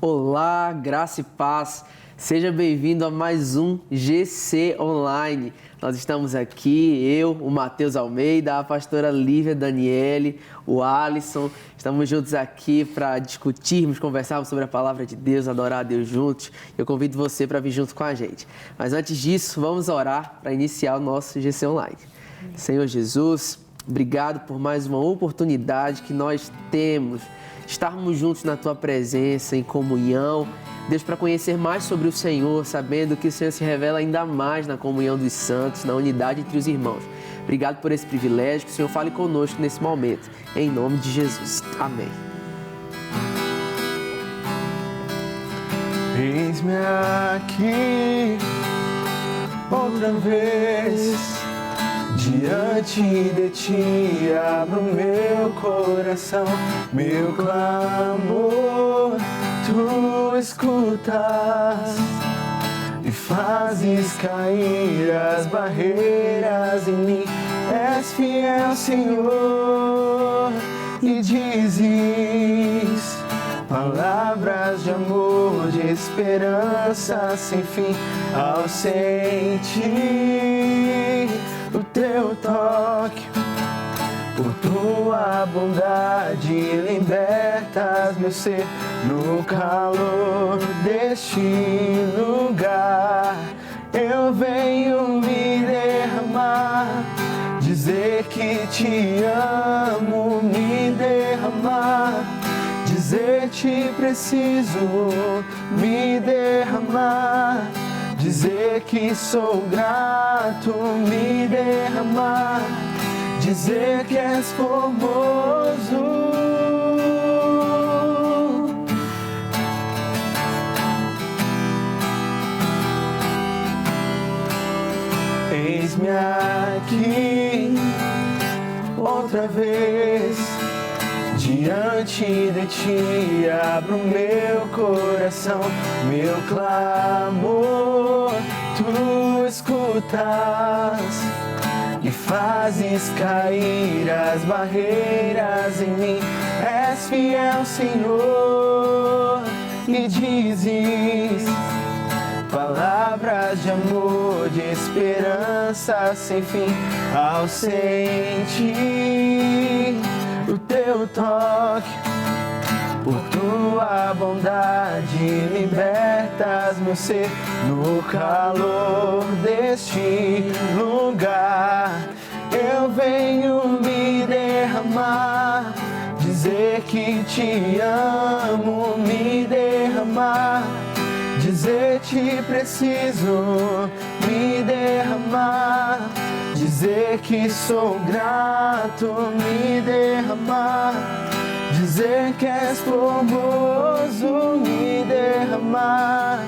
Olá, graça e paz. Seja bem-vindo a mais um GC Online. Nós estamos aqui, eu, o Matheus Almeida, a pastora Lívia Daniele, o Alisson. Estamos juntos aqui para discutirmos, conversarmos sobre a palavra de Deus, adorar a Deus juntos. Eu convido você para vir junto com a gente. Mas antes disso, vamos orar para iniciar o nosso GC Online. Senhor Jesus, obrigado por mais uma oportunidade que nós temos de estarmos juntos na Tua presença, em comunhão. Deus, para conhecer mais sobre o Senhor, sabendo que o Senhor se revela ainda mais na comunhão dos santos, na unidade entre os irmãos. Obrigado por esse privilégio, que o Senhor fale conosco nesse momento. Em nome de Jesus. Amém. Eis-me aqui, outra vez, diante de Ti, abro meu coração, meu clamor, Tu escutas e fazes cair as barreiras em mim. És fiel, Senhor, e dizes palavras de amor, de esperança sem fim. Ao sentir o Teu toque, por Tua bondade, libertas meu ser. No calor deste lugar, eu venho me derramar, dizer que Te amo, me derramar, dizer Te preciso, me derramar, dizer que sou grato, me derramar, dizer que És formoso. Eis-me aqui, outra vez, diante de Ti, abro meu coração, meu clamor, Tu escutas e fazes cair as barreiras em mim. És fiel, Senhor, e dizes palavras de amor, de esperança sem fim. Ao sentir o Teu toque, por Tua bondade, libertas meu ser. No calor deste lugar, eu venho me derramar, dizer que Te amo, me derramar, dizer Te preciso, me derramar, dizer que sou grato, me derramar, dizer que És formoso, me derramar,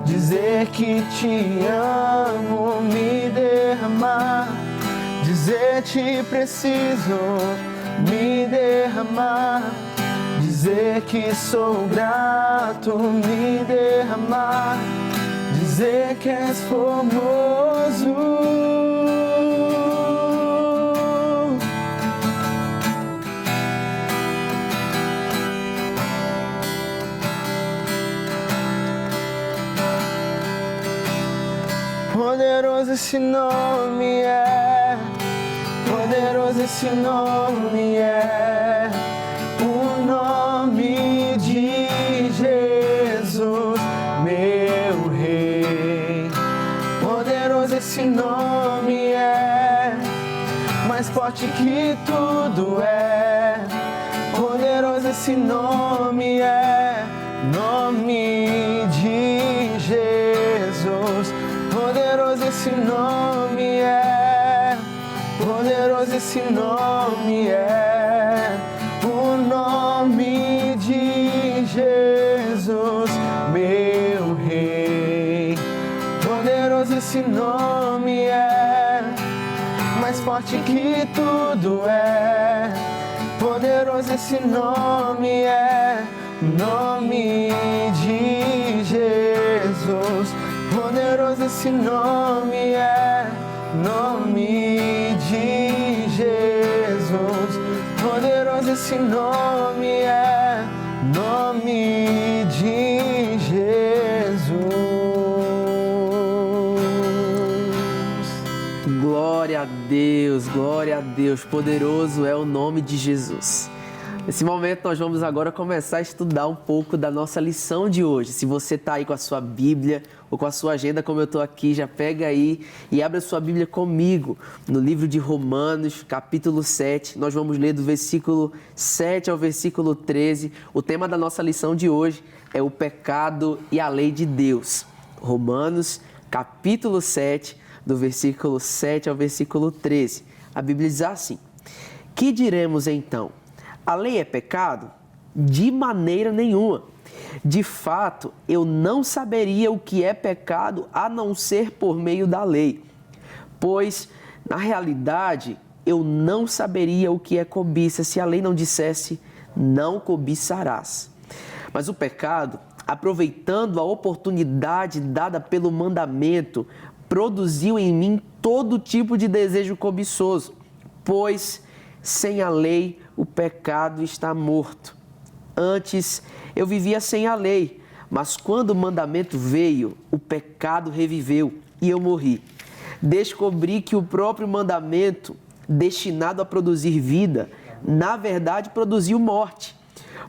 dizer que Te amo, me derramar, dizer Te preciso, me derramar, dizer que sou grato, me derramar, dizer que És formoso. Poderoso esse nome é, poderoso esse nome é, o nome de Jesus, meu Rei. Poderoso esse nome é, mais forte que tudo é. Poderoso esse nome é, nome de Jesus. Poderoso esse nome é, poderoso esse nome é, o nome de Jesus, meu Rei. Poderoso esse nome é, mais forte que tudo é. Poderoso esse nome é, nome de Jesus. Poderoso esse nome é, nome de Jesus. Poderoso esse nome é, nome de Deus, glória a Deus, poderoso é o nome de Jesus. Nesse momento nós vamos agora começar a estudar um pouco da nossa lição de hoje. Se você está aí com a sua Bíblia ou com a sua agenda como eu estou aqui, já pega aí e abre a sua Bíblia comigo no livro de Romanos, capítulo 7. Nós vamos ler do versículo 7 ao versículo 13. O tema da nossa lição de hoje é o pecado e a lei de Deus. Romanos, capítulo 7, do versículo 7 ao versículo 13. A Bíblia diz assim: que diremos então? A lei é pecado? De maneira nenhuma. De fato, eu não saberia o que é pecado a não ser por meio da lei. Pois, na realidade, eu não saberia o que é cobiça se a lei não dissesse, não cobiçarás. Mas o pecado, aproveitando a oportunidade dada pelo mandamento, produziu em mim todo tipo de desejo cobiçoso, pois sem a lei o pecado está morto. Antes eu vivia sem a lei, mas quando o mandamento veio, o pecado reviveu e eu morri. Descobri que o próprio mandamento, destinado a produzir vida, na verdade produziu morte.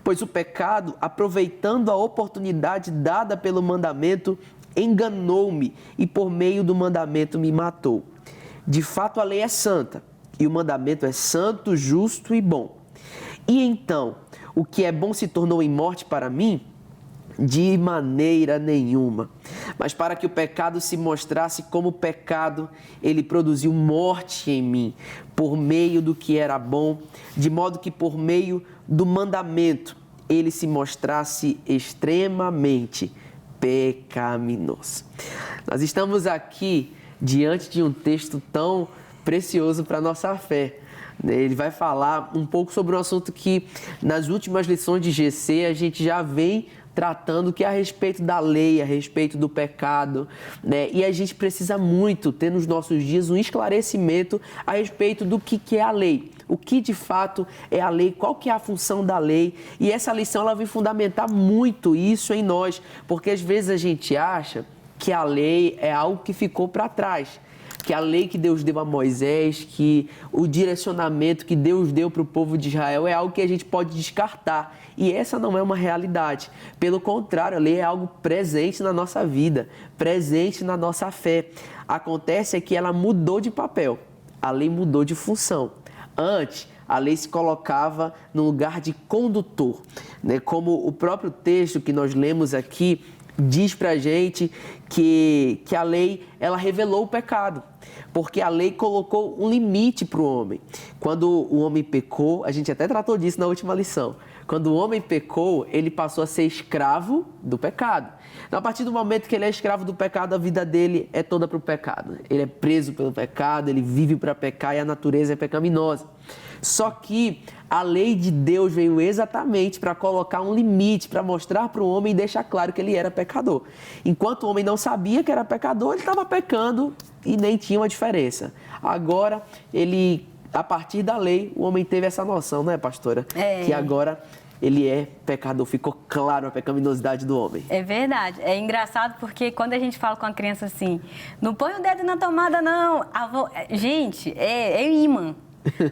Pois o pecado, aproveitando a oportunidade dada pelo mandamento, enganou-me e por meio do mandamento me matou. De fato, a lei é santa e o mandamento é santo, justo e bom. E então, o que é bom se tornou em morte para mim? De maneira nenhuma. Mas para que o pecado se mostrasse como pecado, ele produziu morte em mim, por meio do que era bom, de modo que por meio do mandamento, ele se mostrasse extremamente pecaminoso. Nós estamos aqui diante de um texto tão precioso para a nossa fé. Ele vai falar um pouco sobre um assunto que nas últimas lições de GC a gente já vem tratando, que é a respeito da lei, a respeito do pecado, né? E a gente precisa muito ter nos nossos dias um esclarecimento a respeito do que é a lei. O que de fato é a lei, qual que é a função da lei. E essa lição ela vem fundamentar muito isso em nós, porque às vezes a gente acha que a lei é algo que ficou para trás, que a lei que Deus deu a Moisés, que o direcionamento que Deus deu para o povo de Israel é algo que a gente pode descartar. E essa não é uma realidade. Pelo contrário, a lei é algo presente na nossa vida, presente na nossa fé. Acontece é que ela mudou de papel, a lei mudou de função. Antes, a lei se colocava no lugar de condutor, né? Como o próprio texto que nós lemos aqui diz pra gente que a lei ela revelou o pecado, porque a lei colocou um limite para o homem. Quando o homem pecou, a gente até tratou disso na última lição, quando o homem pecou, ele passou a ser escravo do pecado. Então, a partir do momento que ele é escravo do pecado, a vida dele é toda para o pecado. Ele é preso pelo pecado, ele vive para pecar e a natureza é pecaminosa. Só que a lei de Deus veio exatamente para colocar um limite, para mostrar para o homem e deixar claro que ele era pecador. Enquanto o homem não sabia que era pecador, ele estava pecando e nem tinha uma diferença. Agora, a partir da lei, o homem teve essa noção, não é, pastora? Que agora ele é pecador, ficou claro a pecaminosidade do homem. É verdade. É engraçado porque quando a gente fala com a criança assim, não põe o dedo na tomada, não. Gente, é imã.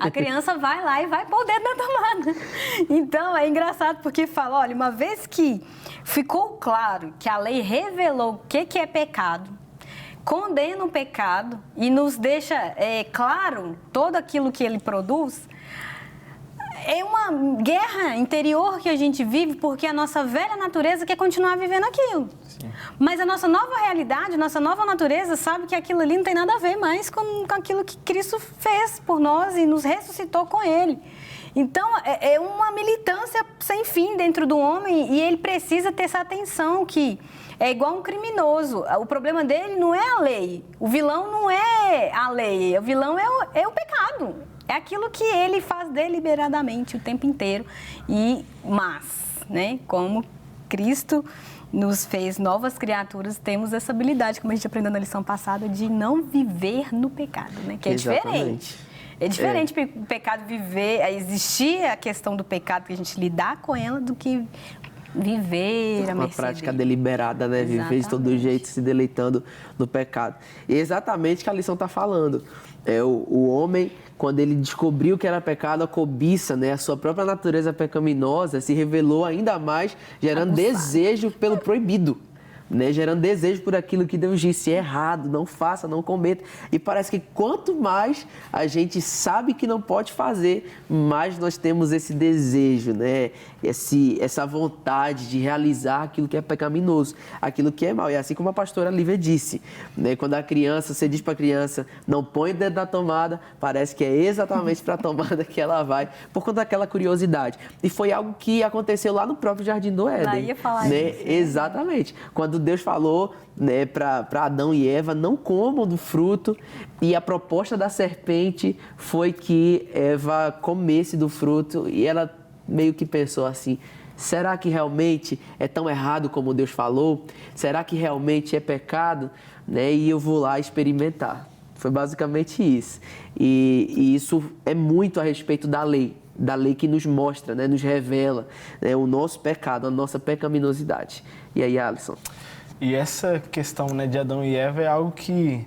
A criança vai lá e vai pôr o dedo na tomada. Então, é engraçado porque fala, olha, uma vez que ficou claro que a lei revelou o que é pecado, condena o pecado e nos deixa claro todo aquilo que ele produz, é uma guerra interior que a gente vive porque a nossa velha natureza quer continuar vivendo aquilo. Sim. Mas a nossa nova realidade, nossa nova natureza sabe que aquilo ali não tem nada a ver mais com aquilo que Cristo fez por nós e nos ressuscitou com Ele. Então, é uma militância sem fim dentro do homem e ele precisa ter essa atenção que é igual um criminoso. O problema dele não é a lei. O vilão não é a lei. O vilão é o pecado. É aquilo que ele faz deliberadamente o tempo inteiro. Mas, né, como Cristo nos fez novas criaturas, temos essa habilidade, como a gente aprendeu na lição passada, de não viver no pecado, né? Que é diferente. É diferente o pecado viver, existir a questão do pecado, que a gente lidar com ela, do que viver a mercê uma prática deliberada, né? Exatamente. Viver de todo jeito, se deleitando no pecado. E é exatamente o que a lição está falando. O homem, quando ele descobriu que era pecado, a cobiça, né, a sua própria natureza pecaminosa se revelou ainda mais, gerando desejo pelo proibido. Né, gerando desejo por aquilo que Deus disse, é errado, não faça, não cometa. E parece que quanto mais a gente sabe que não pode fazer, mais nós temos esse desejo, né? Essa vontade de realizar aquilo que é pecaminoso, aquilo que é mal. E assim como a pastora Lívia disse, né? Quando a criança, você diz para a criança, não põe o dedo na tomada, parece que é exatamente para a tomada que ela vai, por conta daquela curiosidade. E foi algo que aconteceu lá no próprio Jardim do Éden. Lá ia falar né? isso. Exatamente. Quando Deus falou, né, para Adão e Eva, não comam do fruto, e a proposta da serpente foi que Eva comesse do fruto, e ela meio que pensou assim, será que realmente é tão errado como Deus falou? Será que realmente é pecado? Né? E eu vou lá experimentar. Foi basicamente isso. E isso é muito a respeito da lei que nos mostra, né, nos revela, né, o nosso pecado, a nossa pecaminosidade. E aí, Alisson? E essa questão, né, de Adão e Eva é algo que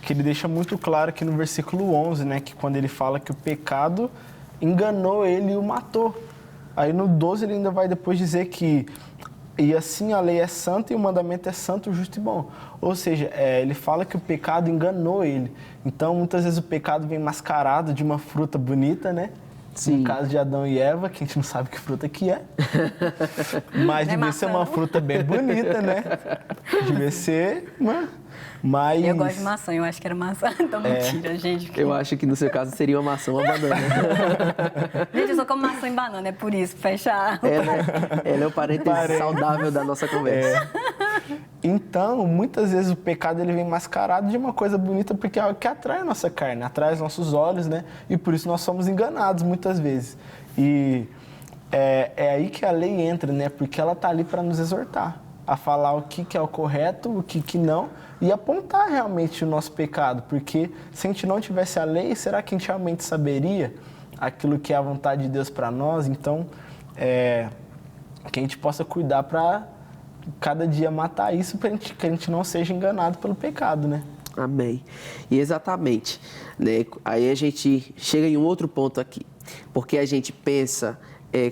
ele deixa muito claro aqui no versículo 11, né, que quando ele fala que o pecado enganou ele e o matou. Aí no 12 ele ainda vai depois dizer que e assim a lei é santa e o mandamento é santo, justo e bom. Ou seja, ele fala que o pecado enganou ele. Então, muitas vezes o pecado vem mascarado de uma fruta bonita, né? Sim. No caso de Adão e Eva, que a gente não sabe que fruta que é. Mas devia ser uma fruta bem bonita, né? Devia ser mas... Eu gosto de maçã, eu acho que era maçã. Então, mentira, gente. Porque... Eu acho que no seu caso seria uma maçã ou uma banana. Gente, eu só como maçã e banana, é por isso, fechar. Ela é o parêntese saudável da nossa conversa. Então, muitas vezes o pecado ele vem mascarado de uma coisa bonita porque é algo que atrai a nossa carne, atrai os nossos olhos, né? E por isso nós somos enganados muitas vezes. E é aí que a lei entra, né? Porque ela está ali para nos exortar a falar o que é o correto, o que não, e apontar realmente o nosso pecado. Porque se a gente não tivesse a lei, será que a gente realmente saberia aquilo que é a vontade de Deus para nós? Então, que a gente possa cuidar para cada dia matar isso para que a gente não seja enganado pelo pecado, né? Amém. E exatamente, né? Aí a gente chega em um outro ponto aqui, porque a gente pensa,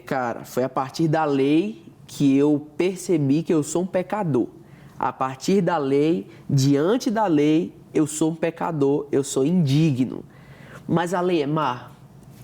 cara, foi a partir da lei que eu percebi que eu sou um pecador. A partir da lei, diante da lei, eu sou um pecador, eu sou indigno. Mas a lei é má?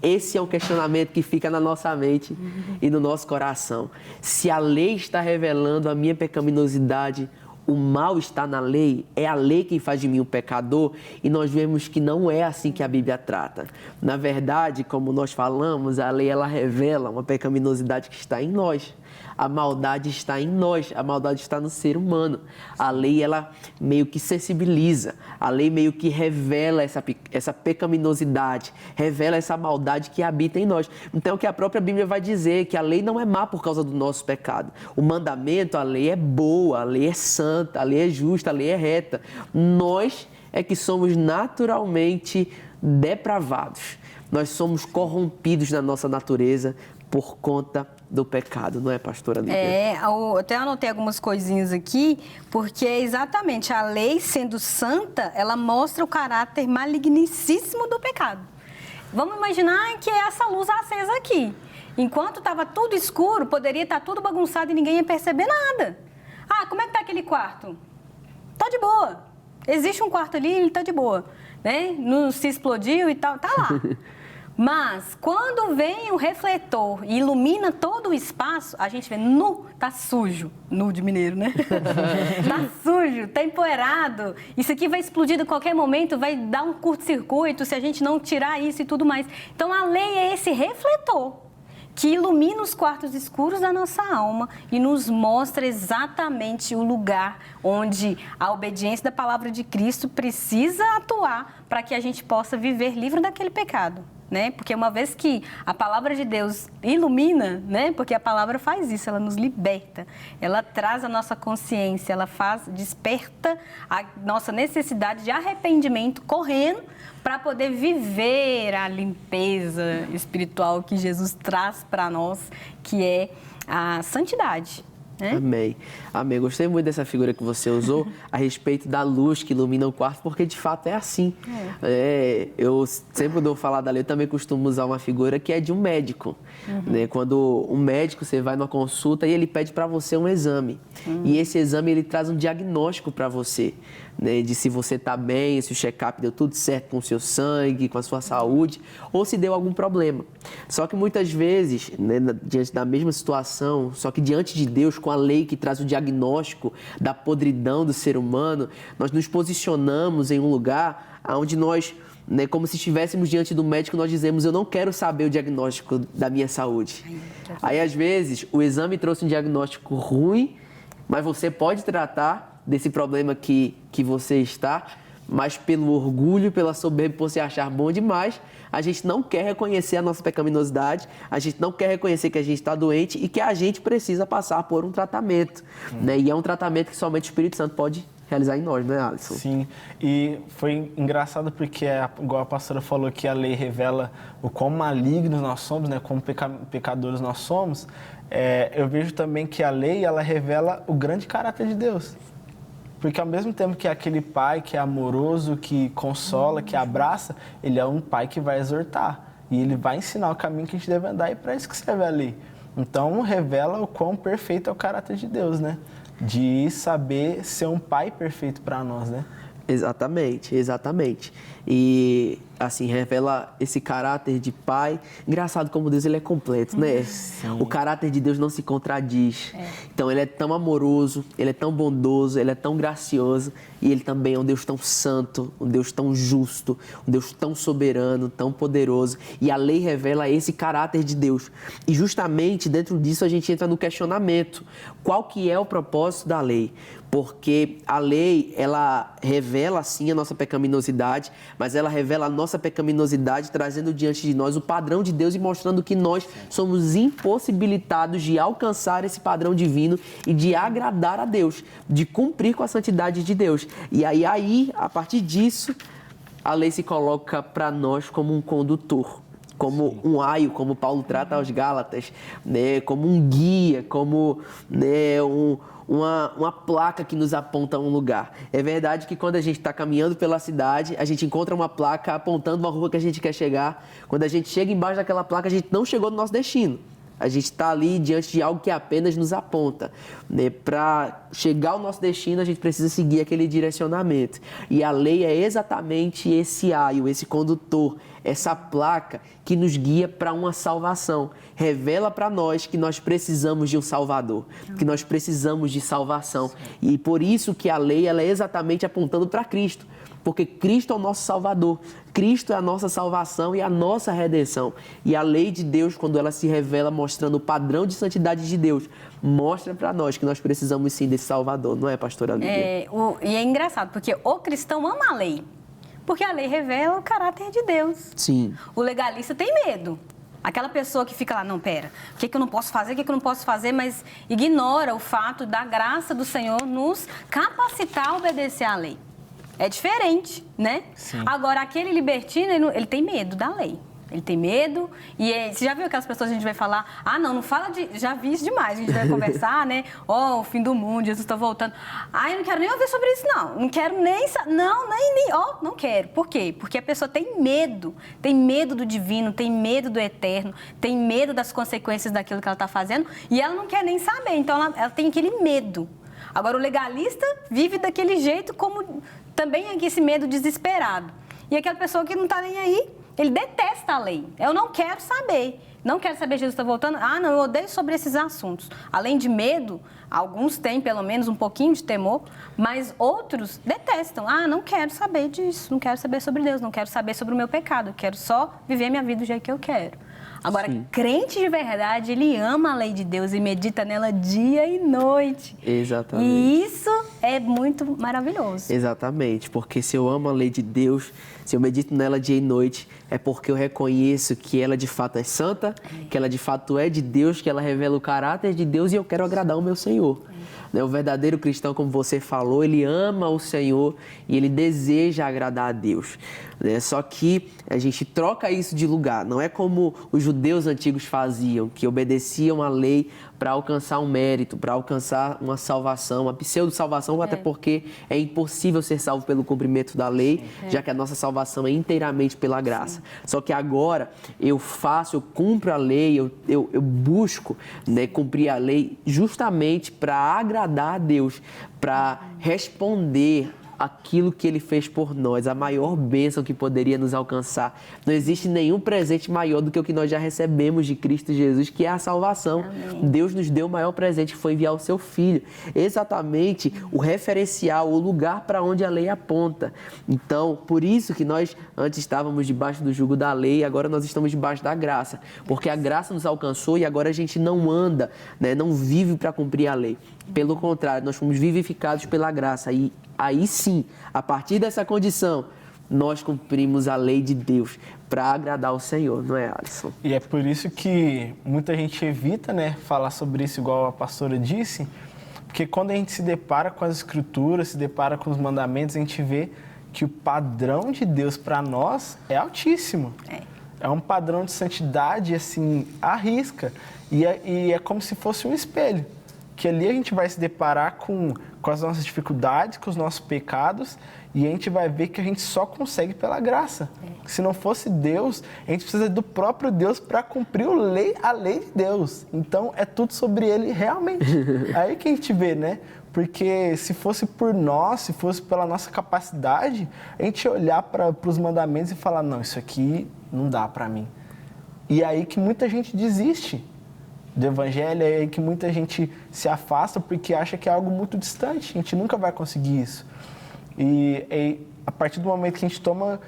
Esse é um questionamento que fica na nossa mente e no nosso coração. Se a lei está revelando a minha pecaminosidade, o mal está na lei, é a lei quem faz de mim um pecador, e nós vemos que não é assim que a Bíblia trata. Na verdade, como nós falamos, a lei ela revela uma pecaminosidade que está em nós. A maldade está em nós, a maldade está no ser humano. A lei, ela meio que sensibiliza, a lei meio que revela essa pecaminosidade, revela essa maldade que habita em nós. Então, o que a própria Bíblia vai dizer, que a lei não é má por causa do nosso pecado. O mandamento, a lei é boa, a lei é santa, a lei é justa, a lei é reta. Nós é que somos naturalmente depravados. Nós somos corrompidos na nossa natureza por conta do pecado, não é, pastora Lívia? Eu até anotei algumas coisinhas aqui, porque exatamente a lei, sendo santa, ela mostra o caráter malignicíssimo do pecado. Vamos imaginar que é essa luz acesa aqui. Enquanto estava tudo escuro, poderia estar tudo bagunçado e ninguém ia perceber nada. Ah, como é que está aquele quarto? Tá de boa. Existe um quarto ali, ele tá de boa, né? Não se explodiu e tal, tá lá. Mas, quando vem o refletor e ilumina todo o espaço, a gente vê, tá sujo. Nu de mineiro, né? Tá sujo, tá empoeirado. Isso aqui vai explodir a qualquer momento, vai dar um curto-circuito se a gente não tirar isso e tudo mais. Então, a lei é esse refletor que ilumina os quartos escuros da nossa alma e nos mostra exatamente o lugar onde a obediência da palavra de Cristo precisa atuar para que a gente possa viver livre daquele pecado. Né? Porque uma vez que a palavra de Deus ilumina, né? Porque a palavra faz isso, ela nos liberta, ela traz a nossa consciência, ela desperta a nossa necessidade de arrependimento correndo para poder viver a limpeza espiritual que Jesus traz para nós, que é a santidade. né? Amém. Amém. Gostei muito dessa figura que você usou a respeito da luz que ilumina o quarto, porque de fato é assim. Eu sempre quando eu falar da lei, eu também costumo usar uma figura que é de um médico. Né? Quando um médico, você vai numa consulta e ele pede para você um exame. E esse exame, ele traz um diagnóstico para você. Né, de se você está bem, se o check-up deu tudo certo com o seu sangue, com a sua saúde, ou se deu algum problema. Só que muitas vezes, né, diante da mesma situação, só que diante de Deus, com a lei que traz o diagnóstico da podridão do ser humano, nós nos posicionamos em um lugar onde nós, né, como se estivéssemos diante do médico, nós dizemos, eu não quero saber o diagnóstico da minha saúde. Aí, às vezes, o exame trouxe um diagnóstico ruim, mas você pode tratar desse problema que você está, mas pelo orgulho, pela soberba, por se achar bom demais, a gente não quer reconhecer a nossa pecaminosidade, a gente não quer reconhecer que a gente está doente e que a gente precisa passar por um tratamento. Né? E é um tratamento que somente o Espírito Santo pode realizar em nós, não é, Alisson? Sim, e foi engraçado porque, igual a pastora falou, que a lei revela o quão malignos nós somos, né? Como pecadores nós somos. Eu vejo também que a lei, ela revela o grande caráter de Deus. Porque ao mesmo tempo que é aquele pai que é amoroso, que consola, que abraça, ele é um pai que vai exortar. E ele vai ensinar o caminho que a gente deve andar, e para isso que serve a lei. Então, revela o quão perfeito é o caráter de Deus, né? De saber ser um pai perfeito para nós, né? Exatamente, exatamente. E, assim, revela esse caráter de pai. Engraçado como Deus, ele é completo, né? Sim. O caráter de Deus não se contradiz. Então, ele é tão amoroso, ele é tão bondoso, ele é tão gracioso. E ele também é um Deus tão santo, um Deus tão justo, um Deus tão soberano, tão poderoso. E a lei revela esse caráter de Deus. E justamente dentro disso a gente entra no questionamento. Qual que é o propósito da lei? Porque a lei, ela revela, sim, a nossa pecaminosidade, mas ela revela a nossa pecaminosidade trazendo diante de nós o padrão de Deus e mostrando que nós somos impossibilitados de alcançar esse padrão divino e de agradar a Deus, de cumprir com a santidade de Deus. E aí, a partir disso, a lei se coloca para nós como um condutor, como um aio, como Paulo trata aos Gálatas, né? Como um guia, como, né, uma placa que nos aponta a um lugar. É verdade que quando a gente está caminhando pela cidade, a gente encontra uma placa apontando uma rua que a gente quer chegar. Quando a gente chega embaixo daquela placa, a gente não chegou no nosso destino. A gente está ali diante de algo que apenas nos aponta. Né? Para chegar ao nosso destino, a gente precisa seguir aquele direcionamento. E a lei é exatamente esse aio, esse condutor, essa placa que nos guia para uma salvação. Revela para nós que nós precisamos de um Salvador, que nós precisamos de salvação. E por isso que a lei ela é exatamente apontando para Cristo. Porque Cristo é o nosso Salvador, Cristo é a nossa salvação e a nossa redenção. E a lei de Deus, quando ela se revela mostrando o padrão de santidade de Deus, mostra para nós que nós precisamos sim desse Salvador, não é, pastora Lívia? E é engraçado, porque o cristão ama a lei, porque a lei revela o caráter de Deus. Sim. O legalista tem medo. Aquela pessoa que fica lá, não, pera, o que eu não posso fazer, o que eu não posso fazer, mas ignora o fato da graça do Senhor nos capacitar a obedecer à lei. É diferente, né? Sim. Agora, aquele libertino, ele tem medo da lei. Ele tem medo. E você já viu aquelas pessoas que a gente vai falar, não fala de... Já vi isso demais. A gente vai conversar, né? O fim do mundo, Jesus está voltando. Eu não quero nem ouvir sobre isso, não. Não quero nem... Não quero. Por quê? Porque a pessoa tem medo. Tem medo do divino, tem medo do eterno, tem medo das consequências daquilo que ela está fazendo. E ela não quer nem saber. Então, ela tem aquele medo. Agora, o legalista vive daquele jeito, como também é esse medo desesperado. E aquela pessoa que não está nem aí, ele detesta a lei. Eu não quero saber. Não quero saber Jesus está voltando. Não, eu odeio sobre esses assuntos. Além de medo, alguns têm pelo menos um pouquinho de temor, mas outros detestam. Não quero saber disso, não quero saber sobre Deus, não quero saber sobre o meu pecado. Eu quero só viver minha vida do jeito que eu quero. Agora, sim, crente de verdade, ele ama a lei de Deus e medita nela dia e noite. Exatamente. E isso é muito maravilhoso. Exatamente, porque se eu amo a lei de Deus, se eu medito nela dia e noite, é porque eu reconheço que ela de fato é santa, que ela de fato é de Deus, que ela revela o caráter de Deus e eu quero agradar o meu Senhor. Né? O verdadeiro cristão, como você falou, ele ama o Senhor e ele deseja agradar a Deus. Né? Só que a gente troca isso de lugar. Não é como os judeus antigos faziam, que obedeciam à lei para alcançar um mérito, para alcançar uma salvação, uma pseudo-salvação, até porque é impossível ser salvo pelo cumprimento da lei, já que a nossa salvação é inteiramente pela graça. Só que agora eu cumpro a lei, eu busco, né, cumprir a lei justamente para agradar a Deus, para responder aquilo que Ele fez por nós, a maior bênção que poderia nos alcançar. Não existe nenhum presente maior do que o que nós já recebemos de Cristo Jesus, que é a salvação. Amém. Deus nos deu o maior presente, que foi enviar o Seu Filho. Exatamente o referencial, o lugar para onde a lei aponta. Então, por isso que nós antes estávamos debaixo do jugo da lei, agora nós estamos debaixo da graça. Porque a graça nos alcançou e agora a gente não anda, né, não vive para cumprir a lei. Pelo contrário, nós fomos vivificados pela graça. E aí sim, a partir dessa condição, nós cumprimos a lei de Deus para agradar o Senhor, não é, Alisson? E é por isso que muita gente evita, né, falar sobre isso, igual a pastora disse, porque quando a gente se depara com as Escrituras, se depara com os mandamentos, a gente vê que o padrão de Deus para nós é altíssimo. É um padrão de santidade, assim, à risca. E é como se fosse um espelho. Que ali a gente vai se deparar com as nossas dificuldades, com os nossos pecados, e a gente vai ver que a gente só consegue pela graça. Se não fosse Deus, a gente precisa do próprio Deus para cumprir a lei de Deus. Então, é tudo sobre Ele realmente. Aí que a gente vê, né? Porque se fosse por nós, se fosse pela nossa capacidade, a gente olhar para os mandamentos e falar, não, isso aqui não dá para mim. E aí que muita gente desiste do Evangelho, é aí que muita gente se afasta porque acha que é algo muito distante. A gente nunca vai conseguir isso. E a partir do momento que a gente toma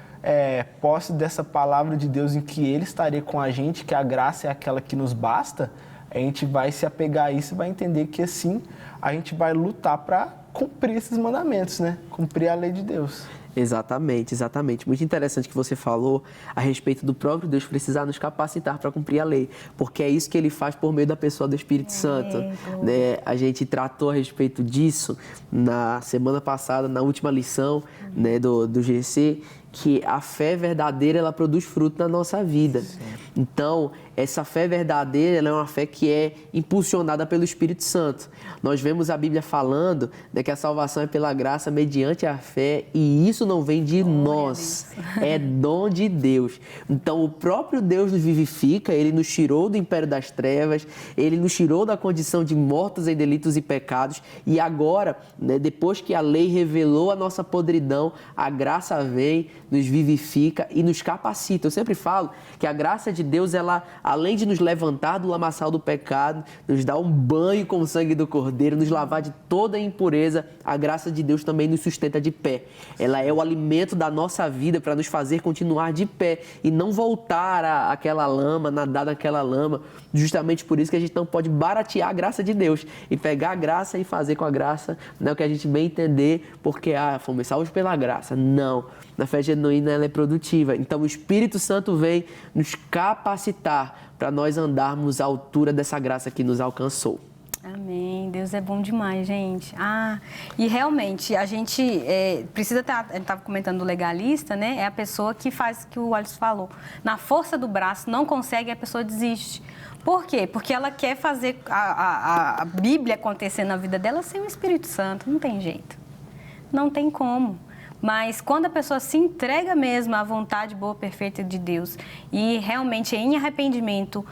posse dessa palavra de Deus em que Ele estaria com a gente, que a graça é aquela que nos basta, a gente vai se apegar a isso e vai entender que assim a gente vai lutar para cumprir esses mandamentos, né? Cumprir a lei de Deus. Exatamente, exatamente. Muito interessante que você falou a respeito do próprio Deus precisar nos capacitar para cumprir a lei, porque é isso que Ele faz por meio da pessoa do Espírito Santo. Né? A gente tratou a respeito disso na semana passada, na última lição, né, do GC, que a fé verdadeira, ela produz fruto na nossa vida. Sim. Então, essa fé verdadeira, ela é uma fé que é impulsionada pelo Espírito Santo. Nós vemos a Bíblia falando, né, que a salvação é pela graça mediante a fé, e isso não vem de nós, é dom de Deus. Então, o próprio Deus nos vivifica, Ele nos tirou do império das trevas, Ele nos tirou da condição de mortos em delitos e pecados, e agora, né, depois que a lei revelou a nossa podridão, a graça vem, nos vivifica e nos capacita. Eu sempre falo que a graça de Deus, ela, além de nos levantar do lamaçal do pecado, nos dar um banho com o sangue do Cordeiro, nos lavar de toda a impureza, a graça de Deus também nos sustenta de pé. Ela é o alimento da nossa vida para nos fazer continuar de pé e não voltar àquela lama, nadar naquela lama. Justamente por isso que a gente não pode baratear a graça de Deus e pegar a graça e fazer com a graça, não é o que a gente bem entender, porque fomos salvos pela graça. Não. Na fé genuína, ela é produtiva. Então, o Espírito Santo vem nos capacitar para nós andarmos à altura dessa graça que nos alcançou. Amém. Deus é bom demais, gente. E realmente, a gente precisa ter... A gente estava comentando do legalista, né? É a pessoa que faz o que o Alisson falou. Na força do braço, não consegue, a pessoa desiste. Por quê? Porque ela quer fazer a Bíblia acontecer na vida dela sem o Espírito Santo. Não tem jeito. Não tem como. Mas quando a pessoa se entrega mesmo à vontade boa, perfeita de Deus e realmente em arrependimento,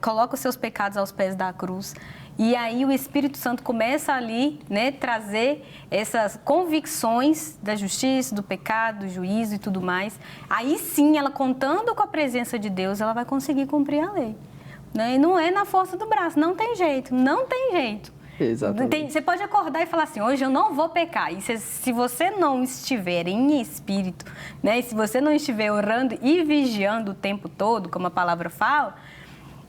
coloca os seus pecados aos pés da cruz, e aí o Espírito Santo começa ali, né, trazer essas convicções da justiça, do pecado, do juízo e tudo mais, aí sim, ela contando com a presença de Deus, ela vai conseguir cumprir a lei. Né? E não é na força do braço, não tem jeito, não tem jeito. Exatamente. Você pode acordar e falar assim, hoje eu não vou pecar. E se você não estiver em espírito, né? E se você não estiver orando e vigiando o tempo todo, como a palavra fala,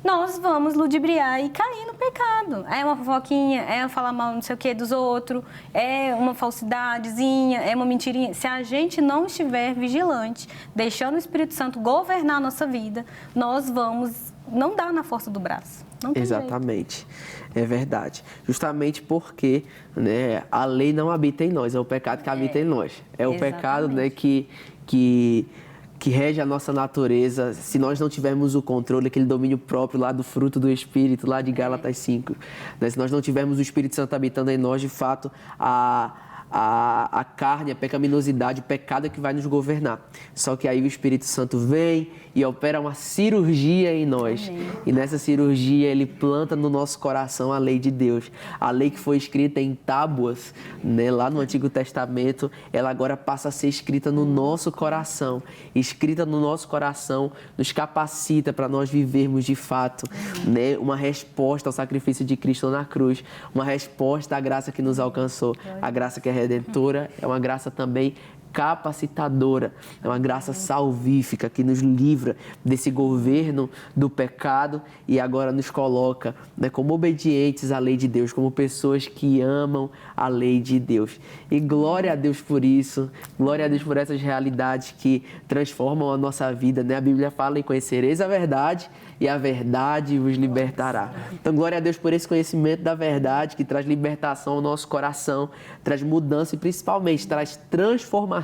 nós vamos ludibriar e cair no pecado. É uma fofoquinha, é falar mal não sei o que dos outros, é uma falsidadezinha, é uma mentirinha. Se a gente não estiver vigilante, deixando o Espírito Santo governar a nossa vida, nós vamos não dar na força do braço. Não tem Exatamente, é verdade. Justamente porque, né, a lei não habita em nós, é o pecado que habita em nós. É o pecado, né, que rege a nossa natureza. Se nós não tivermos o controle, aquele domínio próprio lá do fruto do Espírito, lá de Gálatas 5, né, se nós não tivermos o Espírito Santo habitando em nós, de fato, a carne, a pecaminosidade, o pecado é que vai nos governar. Só que aí o Espírito Santo vem e opera uma cirurgia em nós. Amém. E nessa cirurgia ele planta no nosso coração a lei de Deus. A lei que foi escrita em tábuas, né, lá no Antigo Testamento, ela agora passa a ser escrita no nosso coração. Escrita no nosso coração nos capacita para nós vivermos de fato, né, uma resposta ao sacrifício de Cristo na cruz, uma resposta à graça que nos alcançou, a graça que é redentora, é uma graça também capacitadora, é uma graça salvífica que nos livra desse governo do pecado e agora nos coloca, né, como obedientes à lei de Deus, como pessoas que amam a lei de Deus. E glória a Deus por isso, glória a Deus por essas realidades que transformam a nossa vida, né? A Bíblia fala em conhecereis a verdade e a verdade vos libertará. Então, glória a Deus por esse conhecimento da verdade que traz libertação ao nosso coração, traz mudança e principalmente traz transformação.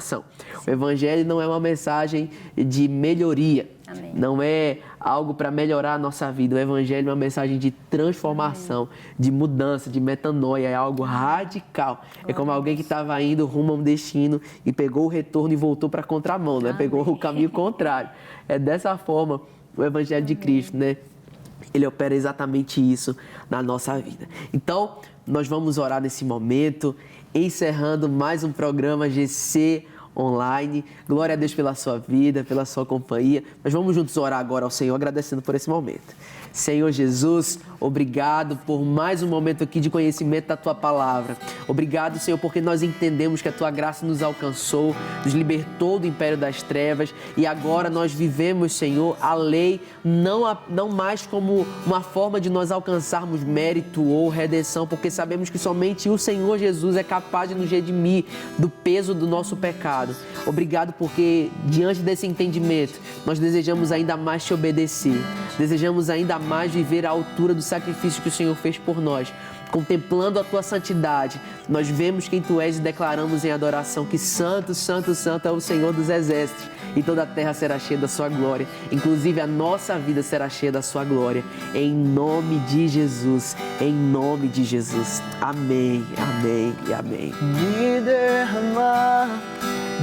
O Evangelho não é uma mensagem de melhoria, Amém. Não é algo para melhorar a nossa vida. O Evangelho é uma mensagem de transformação, de mudança, de metanoia, é algo radical. É como alguém que estava indo rumo a um destino e pegou o retorno e voltou para a contramão, né? Pegou o caminho contrário. É dessa forma o Evangelho de Cristo, né? Ele opera exatamente isso na nossa vida. Então, nós vamos orar nesse momento, encerrando mais um programa GC Online. Glória a Deus pela sua vida, pela sua companhia. Mas vamos juntos orar agora ao Senhor, agradecendo por esse momento. Senhor Jesus, obrigado por mais um momento aqui de conhecimento da Tua Palavra. Obrigado, Senhor, porque nós entendemos que a Tua graça nos alcançou, nos libertou do império das trevas e agora nós vivemos, Senhor, a lei não mais como uma forma de nós alcançarmos mérito ou redenção, porque sabemos que somente o Senhor Jesus é capaz de nos redimir do peso do nosso pecado. Obrigado porque, diante desse entendimento, nós desejamos ainda mais Te obedecer, desejamos ainda mais viver à altura do sacrifício que o Senhor fez por nós. Contemplando a Tua santidade, nós vemos quem Tu és e declaramos em adoração que Santo, Santo, Santo é o Senhor dos Exércitos e toda a terra será cheia da Sua glória. Inclusive a nossa vida será cheia da Sua glória. Em nome de Jesus, em nome de Jesus. Amém, amém e amém. Me derramar,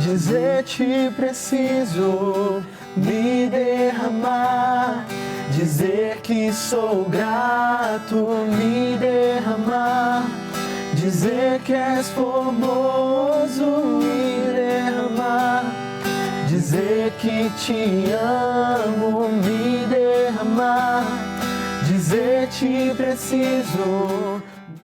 dizer-te preciso, me derramar, dizer que sou grato, me derramar, dizer que és formoso, me derramar, dizer que te amo, me derramar, dizer-te preciso.